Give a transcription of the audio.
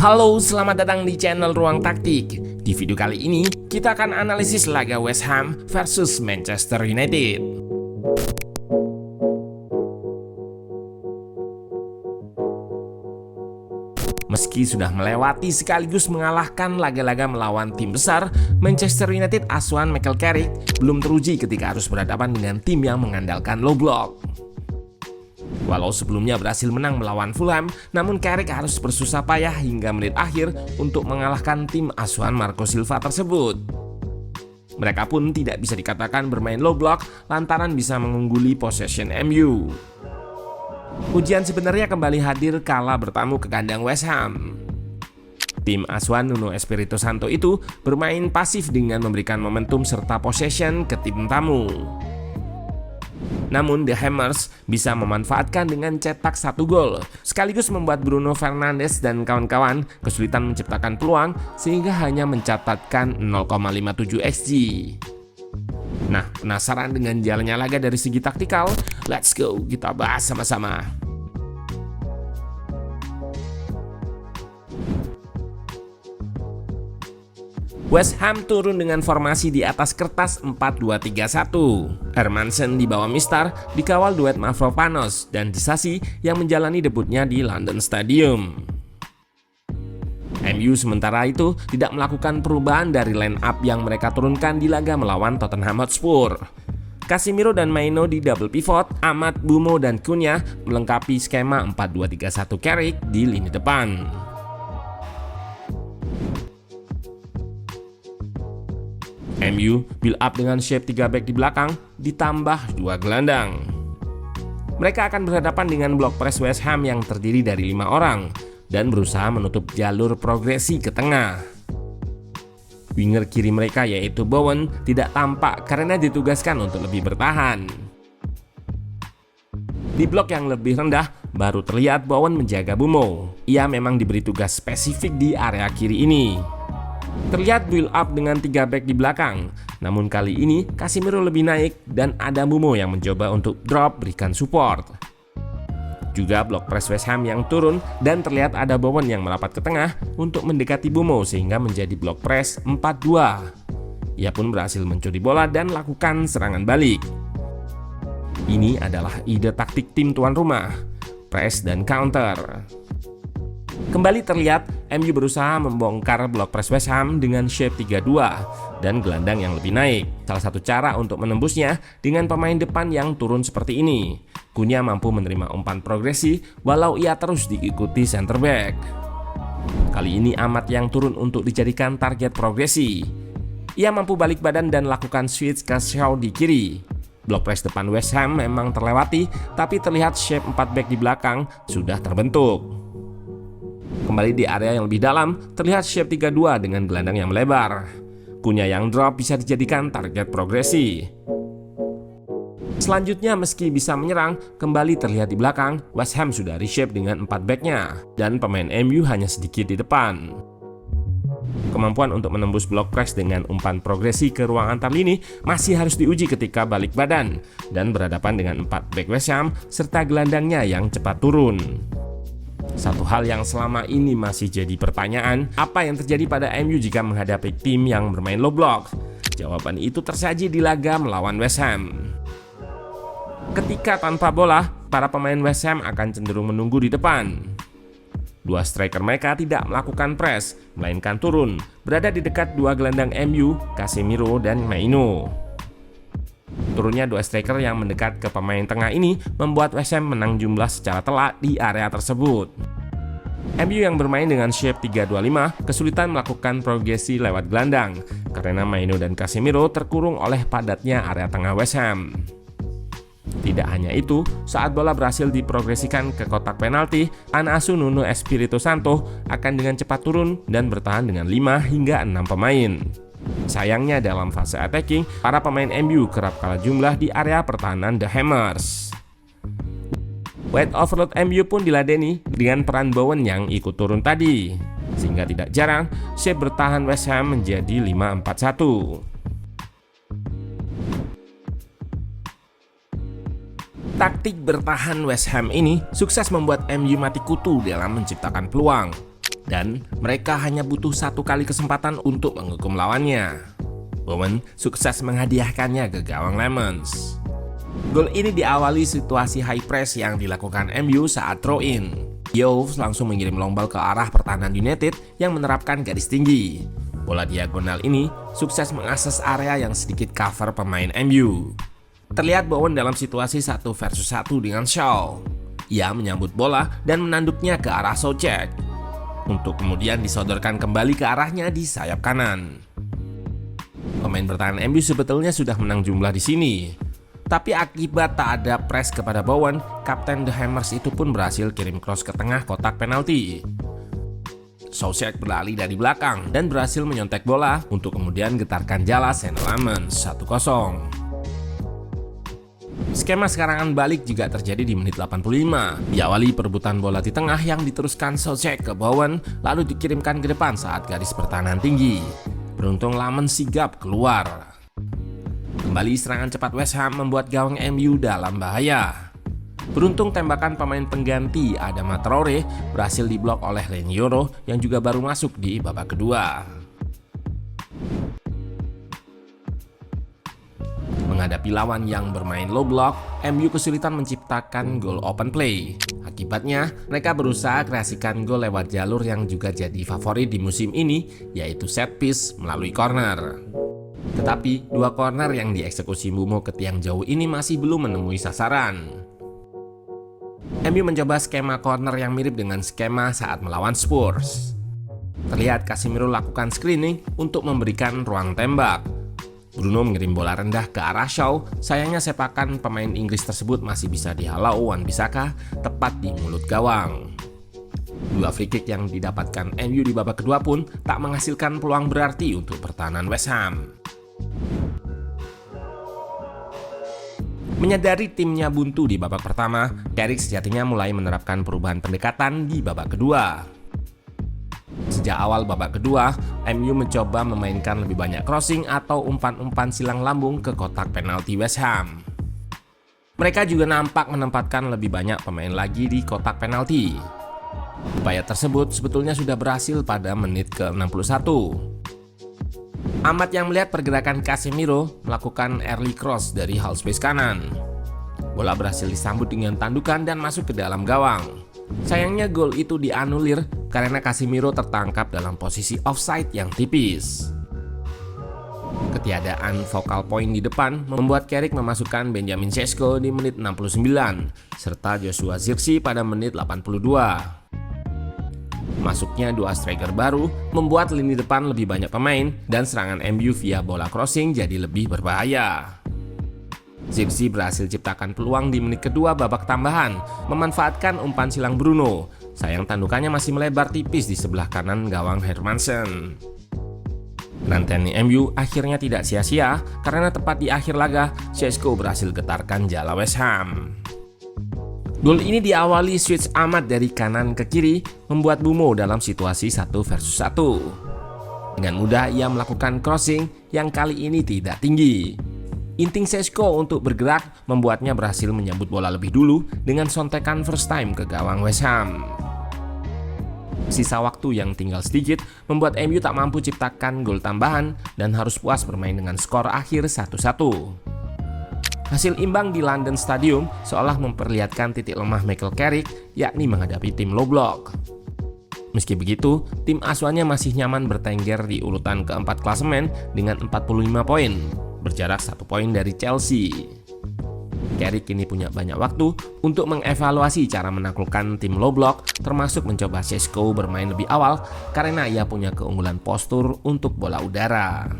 Halo, selamat datang di channel Ruang Taktik. Di video kali ini, kita akan analisis laga West Ham versus Manchester United. Meski sudah melewati sekaligus mengalahkan laga-laga melawan tim besar, Manchester United asuhan Michael Carrick belum teruji ketika harus berhadapan dengan tim yang mengandalkan low block. Walau sebelumnya berhasil menang melawan Fulham, namun Carrick harus bersusah payah hingga menit akhir untuk mengalahkan tim asuhan Marco Silva tersebut. Mereka pun tidak bisa dikatakan bermain low block lantaran bisa mengungguli possession MU. Ujian sebenarnya kembali hadir kala bertamu ke kandang West Ham. Tim asuhan Nuno Espirito Santo itu bermain pasif dengan memberikan momentum serta possession ke tim tamu. Namun The Hammers bisa memanfaatkan dengan cetak 1 gol, sekaligus membuat Bruno Fernandes dan kawan-kawan kesulitan menciptakan peluang sehingga hanya mencatatkan 0,57 XG. Nah, penasaran dengan jalannya laga dari segi taktikal? Let's go, kita bahas sama-sama. West Ham turun dengan formasi di atas kertas 4-2-3-1. Hermansen di bawah Mistar dikawal duet Mavropanos dan Disasi yang menjalani debutnya di London Stadium. MU sementara itu tidak melakukan perubahan dari line up yang mereka turunkan di laga melawan Tottenham Hotspur. Casemiro dan Maino di double pivot, Ahmad, Bumo, dan Cunha melengkapi skema 4-2-3-1 Carrick di lini depan. MU build up dengan shape 3 back di belakang ditambah 2 gelandang. Mereka akan berhadapan dengan blok press West Ham yang terdiri dari 5 orang dan berusaha menutup jalur progresi ke tengah. Winger kiri mereka yaitu Bowen tidak tampak karena ditugaskan untuk lebih bertahan. Di blok yang lebih rendah baru terlihat Bowen menjaga Bumo. Ia memang diberi tugas spesifik di area kiri ini. Terlihat build up dengan 3 back di belakang, namun kali ini Casemiro lebih naik dan ada Bumo yang mencoba untuk drop berikan support. Juga blok press West Ham yang turun dan terlihat ada Bowen yang merapat ke tengah untuk mendekati Bumo sehingga menjadi blok press 4-2. Ia pun berhasil mencuri bola dan lakukan serangan balik. Ini adalah ide taktik tim tuan rumah, press dan counter. Kembali terlihat MU berusaha membongkar blok press West Ham dengan shape 3-2 dan gelandang yang lebih naik. Salah satu cara untuk menembusnya dengan pemain depan yang turun seperti ini. Cunha mampu menerima umpan progresi walau ia terus diikuti center back. Kali ini Ahmad yang turun untuk dijadikan target progresi. Ia mampu balik badan dan lakukan switch ke Shaw di kiri. Blok press depan West Ham memang terlewati, tapi terlihat shape 4 back di belakang sudah terbentuk. Kembali di area yang lebih dalam, terlihat shape 3-2 dengan gelandang yang melebar. Cunha yang drop bisa dijadikan target progresi. Selanjutnya meski bisa menyerang, kembali terlihat di belakang, West Ham sudah reshape dengan 4 backnya dan pemain MU hanya sedikit di depan. Kemampuan untuk menembus blok press dengan umpan progresi ke ruang antar lini masih harus diuji ketika balik badan dan berhadapan dengan 4 back West Ham serta gelandangnya yang cepat turun. Satu hal yang selama ini masih jadi pertanyaan, apa yang terjadi pada MU jika menghadapi tim yang bermain low block? Jawaban itu tersaji di laga melawan West Ham. Ketika tanpa bola, para pemain West Ham akan cenderung menunggu di depan. Dua striker mereka tidak melakukan press, melainkan turun, berada di dekat dua gelandang MU, Casemiro dan Maino. Turunnya dua striker yang mendekat ke pemain tengah ini membuat West Ham menang jumlah secara telak di area tersebut. MU yang bermain dengan shape 3-2-5 kesulitan melakukan progresi lewat gelandang karena Maino dan Casemiro terkurung oleh padatnya area tengah West Ham. Tidak hanya itu, saat bola berhasil diprogresikan ke kotak penalti, anak asuh Nuno Espirito Santo akan dengan cepat turun dan bertahan dengan 5 hingga 6 pemain. Sayangnya dalam fase attacking, para pemain MU kerap kalah jumlah di area pertahanan The Hammers. Wide overload MU pun diladeni dengan peran Bowen yang ikut turun tadi, sehingga tidak jarang shape bertahan West Ham menjadi 5-4-1. Taktik bertahan West Ham ini sukses membuat MU mati kutu dalam menciptakan peluang. dan mereka hanya butuh satu kali kesempatan untuk menghukum lawannya. Bowen sukses menghadiahkannya ke gawang Lemons. Gol ini diawali situasi high press yang dilakukan MU saat throw in. Yove langsung mengirim long ball ke arah pertahanan United yang menerapkan garis tinggi. Bola diagonal ini sukses mengakses area yang sedikit cover pemain MU. Terlihat Bowen dalam situasi 1 versus 1 dengan Shaw. Ia menyambut bola dan menanduknya ke arah Soucek, untuk kemudian disodorkan kembali ke arahnya di sayap kanan. Pemain bertahan MU sebetulnya sudah menang jumlah di sini. Tapi akibat tak ada press kepada Bowen, Kapten The Hammers itu pun berhasil kirim cross ke tengah kotak penalti. Soucek berlari dari belakang dan berhasil menyontek bola untuk kemudian getarkan jala St. Lemons 1-0. Skema serangan balik juga terjadi di menit 85. Diawali perebutan bola di tengah yang diteruskan Soucek ke Bowen, lalu dikirimkan ke depan saat garis pertahanan tinggi. Beruntung Lemons sigap keluar. Kembali serangan cepat West Ham membuat gawang MU dalam bahaya. Beruntung tembakan pemain pengganti Adama Traore berhasil diblok oleh Lenioro yang juga baru masuk di babak kedua. Menghadapi lawan yang bermain low block, MU kesulitan menciptakan gol open play. Akibatnya, mereka berusaha kreasikan gol lewat jalur yang juga jadi favorit di musim ini, yaitu set piece melalui corner. Tetapi, 2 corner yang dieksekusi Mbeumo ke tiang jauh ini masih belum menemui sasaran. MU mencoba skema corner yang mirip dengan skema saat melawan Spurs. Terlihat Casemiro lakukan screening untuk memberikan ruang tembak. Bruno mengirim bola rendah ke arah Shaw, sayangnya sepakan pemain Inggris tersebut masih bisa dihalau Wan-Bissaka tepat di mulut gawang. 2 free kick yang didapatkan MU di babak kedua pun tak menghasilkan peluang berarti untuk pertahanan West Ham. Menyadari timnya buntu di babak pertama, Carrick sejatinya mulai menerapkan perubahan pendekatan di babak kedua. Sejak awal babak kedua, MU mencoba memainkan lebih banyak crossing atau umpan-umpan silang lambung ke kotak penalti West Ham. Mereka juga nampak menempatkan lebih banyak pemain lagi di kotak penalti. Upaya tersebut sebetulnya sudah berhasil pada menit ke-61. Ahmad yang melihat pergerakan Casemiro melakukan early cross dari half space kanan. Bola berhasil disambut dengan tandukan dan masuk ke dalam gawang. Sayangnya gol itu dianulir karena Casemiro tertangkap dalam posisi offside yang tipis. Ketiadaan focal point di depan membuat Carrick memasukkan Benjamin Sesko di menit 69 serta Joshua Zirkzee pada menit 82. Masuknya 2 striker baru membuat lini depan lebih banyak pemain dan serangan MU via bola crossing jadi lebih berbahaya. Zirkzee berhasil ciptakan peluang di menit kedua babak tambahan, memanfaatkan umpan silang Bruno. Sayang tandukannya masih melebar tipis di sebelah kanan gawang Hermansen. Penantian MU akhirnya tidak sia-sia karena tepat di akhir laga, Sesko berhasil getarkan jala West Ham. Gol ini diawali switch Ahmad dari kanan ke kiri, membuat Mbeumo dalam situasi 1 versus 1. Dengan mudah ia melakukan crossing yang kali ini tidak tinggi. Inting Sesko untuk bergerak membuatnya berhasil menyambut bola lebih dulu dengan sontekan first time ke gawang West Ham. Sisa waktu yang tinggal sedikit membuat MU tak mampu ciptakan gol tambahan dan harus puas bermain dengan skor akhir 1-1. Hasil imbang di London Stadium seolah memperlihatkan titik lemah Michael Carrick, yakni menghadapi tim low block. Meski begitu, tim asuhannya masih nyaman bertengger di urutan keempat klasemen dengan 45 poin, berjarak 1 poin dari Chelsea. Carrick kini punya banyak waktu untuk mengevaluasi cara menaklukkan tim low block, termasuk mencoba Sesko bermain lebih awal karena ia punya keunggulan postur untuk bola udara.